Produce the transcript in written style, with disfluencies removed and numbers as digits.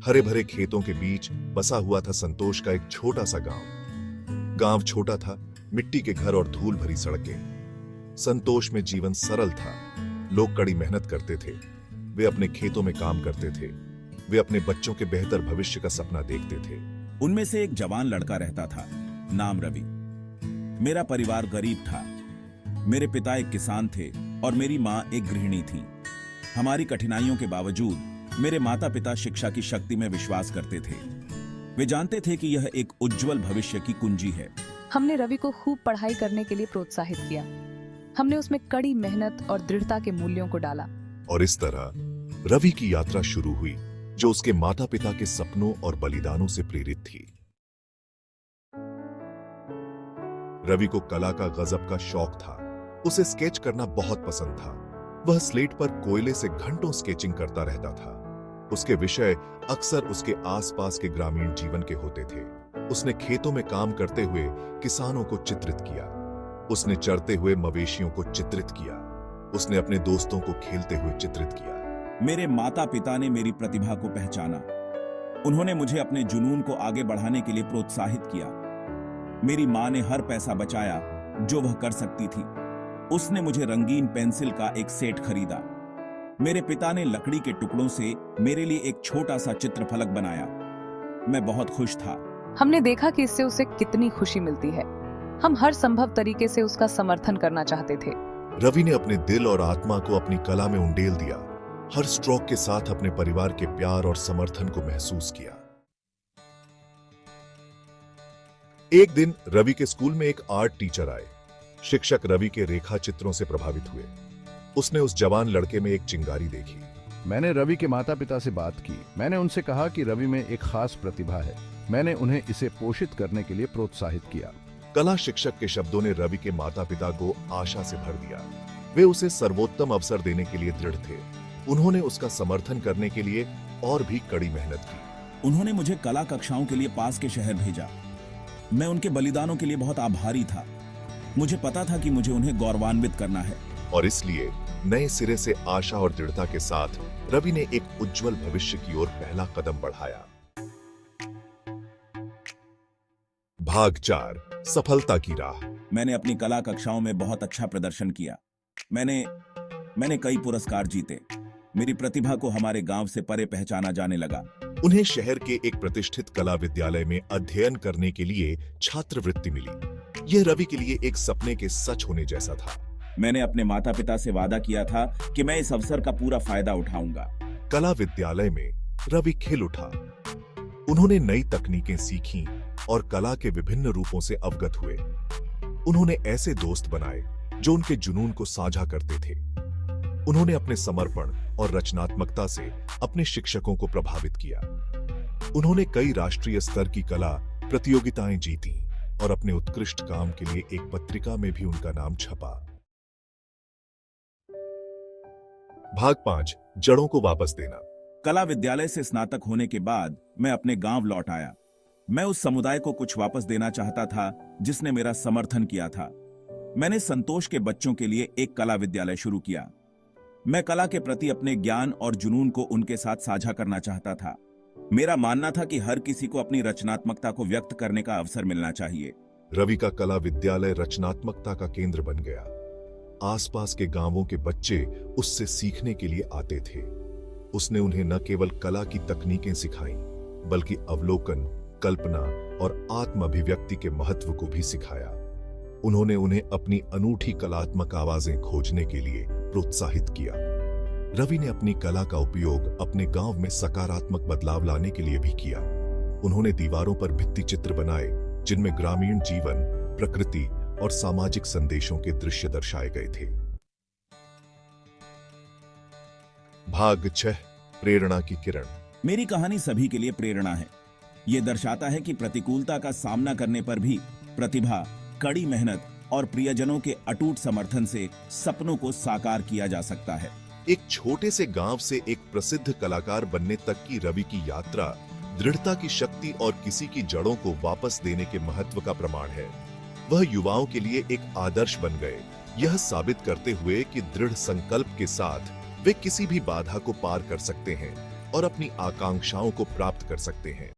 हरे भरे खेतों के बीच बसा हुआ था संतोष का एक छोटा सा गांव। गांव छोटा था, मिट्टी के घर और धूल भरी सड़कें। संतोष में जीवन सरल था। लोग कड़ी मेहनत करते थे, वे अपने खेतों में काम करते थे, वे अपने बच्चों के बेहतर भविष्य का सपना देखते थे। उनमें से एक जवान लड़का रहता था, नाम रवि। मेरा परिवार गरीब था। मेरे पिता एक किसान थे और मेरी माँ एक गृहिणी थी। हमारी कठिनाइयों के बावजूद मेरे माता पिता शिक्षा की शक्ति में विश्वास करते थे। वे जानते थे कि यह एक उज्जवल भविष्य की कुंजी है। हमने रवि को खूब पढ़ाई करने के लिए प्रोत्साहित किया। हमने उसमें कड़ी मेहनत और दृढ़ता के मूल्यों को डाला। और इस तरह रवि की यात्रा शुरू हुई, जो उसके माता पिता के सपनों और बलिदानों से प्रेरित थी। रवि को कला का गजब का शौक था। उसे स्केच करना बहुत पसंद था। वह स्लेट पर कोयले से घंटों स्केचिंग करता रहता था। उसके विषय अक्सर उसके आसपास के ग्रामीण जीवन के होते थे। उसने खेतों में काम करते हुए किसानों को चित्रित किया। उसने चरते हुए मवेशियों को चित्रित किया। उसने अपने दोस्तों को खेलते हुए चित्रित किया। मेरे माता पिता ने मेरी प्रतिभा को पहचाना। उन्होंने मुझे अपने जुनून को आगे बढ़ाने के लिए प्रोत्साहित किया। मेरी माँ ने हर पैसा बचाया जो वह कर सकती थी। उसने मुझे रंगीन पेंसिल का एक सेट खरीदा। मेरे पिता ने लकड़ी के टुकड़ों से मेरे लिए एक छोटा सा चित्रफलक बनाया। मैं बहुत खुश था। हमने देखा कि इससे उसे कितनी खुशी मिलती है। हम हर संभव तरीके से उसका समर्थन करना चाहते थे। रवि ने अपने दिल और आत्मा को अपनी कला में उंडेल दिया। हर स्ट्रोक के साथ अपने परिवार के प्यार और समर्थन को महसूस किया। एक दिन रवि के स्कूल में एक आर्ट टीचर आए। शिक्षक रवि के रेखा चित्रों से प्रभावित हुए। उसने उस जवान लड़के में एक चिंगारी देखी। मैंने रवि के माता पिता से बात की। मैंने उनसे कहा कि रवि में एक खास प्रतिभा है। मैंने उन्हें इसे पोषित करने के लिए प्रोत्साहित किया। कला शिक्षक के शब्दों ने रवि के माता पिता को आशा से भर दिया। वे उसे सर्वोत्तम अवसर देने के लिए दृढ़ थे। उन्होंने उसका समर्थन करने के लिए और भी कड़ी मेहनत की। उन्होंने मुझे कला कक्षाओं के लिए पास के शहर भेजा। मैं उनके बलिदानों के लिए बहुत आभारी था। मुझे पता था कि मुझे उन्हें गौरवान्वित करना है। और इसलिए नए सिरे से आशा और दृढ़ता के साथ रवि ने एक उज्जवल भविष्य की ओर पहला कदम बढ़ाया। भाग 4, सफलता की राह। मैंने अपनी कला कक्षाओं में बहुत अच्छा प्रदर्शन किया। मैंने कई पुरस्कार जीते। मेरी प्रतिभा को हमारे गांव से परे पहचाना जाने लगा। उन्हें शहर के एक प्रतिष्ठित कला विद्यालय में अध्ययन करने के लिए छात्रवृत्ति मिली। यह रवि के लिए एक सपने के सच होने जैसा था। मैंने अपने माता पिता से वादा किया था कि मैं इस अवसर का पूरा फायदा उठाऊंगा। कला विद्यालय में रवि खिल उठा। उन्होंने नई तकनीकें सीखीं और कला के विभिन्न रूपों से अवगत हुए। उन्होंने ऐसे दोस्त बनाए जो उनके जुनून को साझा करते थे। उन्होंने अपने समर्पण और रचनात्मकता से अपने शिक्षकों को प्रभावित किया। उन्होंने कई राष्ट्रीय स्तर की कला प्रतियोगिताएं जीती और अपने उत्कृष्ट काम के लिए एक पत्रिका में भी उनका नाम छपा। भाग 5, जड़ों को वापस देना। कला विद्यालय से स्नातक होने के बाद मैं अपने गांव लौट आया। मैं उस समुदाय को कुछ वापस देना चाहता था जिसने मेरा समर्थन किया था। मैंने संतोष के बच्चों के लिए एक कला विद्यालय शुरू किया। मैं कला के प्रति अपने ज्ञान और जुनून को उनके साथ साझा करना चाहता था। मेरा मानना था कि हर किसी को अपनी रचनात्मकता को व्यक्त करने का अवसर मिलना चाहिए। रवि का कला विद्यालय रचनात्मकता का केंद्र बन गया। आसपास के गांवों के बच्चे उससे सीखने के लिए आते थे। उसने उन्हें न केवल कला की तकनीकें सिखाईं, बल्कि अवलोकन, कल्पना और आत्म अभिव्यक्ति के महत्व को भी सिखाया। उन्होंने उन्हें अपनी अनूठी कलात्मक आवाजें खोजने के लिए प्रोत्साहित किया। रवि ने अपनी कला का उपयोग अपने गांव में सकारात्मक बदलाव लाने के लिए भी किया। उन्होंने दीवारों पर भित्ति चित्र बनाए जिनमें ग्रामीण जीवन, प्रकृति और सामाजिक संदेशों के दृश्य दर्शाए गए थे। भाग 6, प्रेरणा की किरण। मेरी कहानी सभी के लिए प्रेरणा है। यह दर्शाता है कि प्रतिकूलता का सामना करने पर भी प्रतिभा, कड़ी मेहनत और प्रियजनों के अटूट समर्थन से सपनों को साकार किया जा सकता है। एक छोटे से गांव से एक प्रसिद्ध कलाकार बनने तक की रवि की यात्रा दृढ़ता की शक्ति और किसी की जड़ों को वापस देने के महत्व का प्रमाण है। वह युवाओं के लिए एक आदर्श बन गए, यह साबित करते हुए कि दृढ़ संकल्प के साथ वे किसी भी बाधा को पार कर सकते हैं। और अपनी आकांक्षाओं को प्राप्त कर सकते हैं।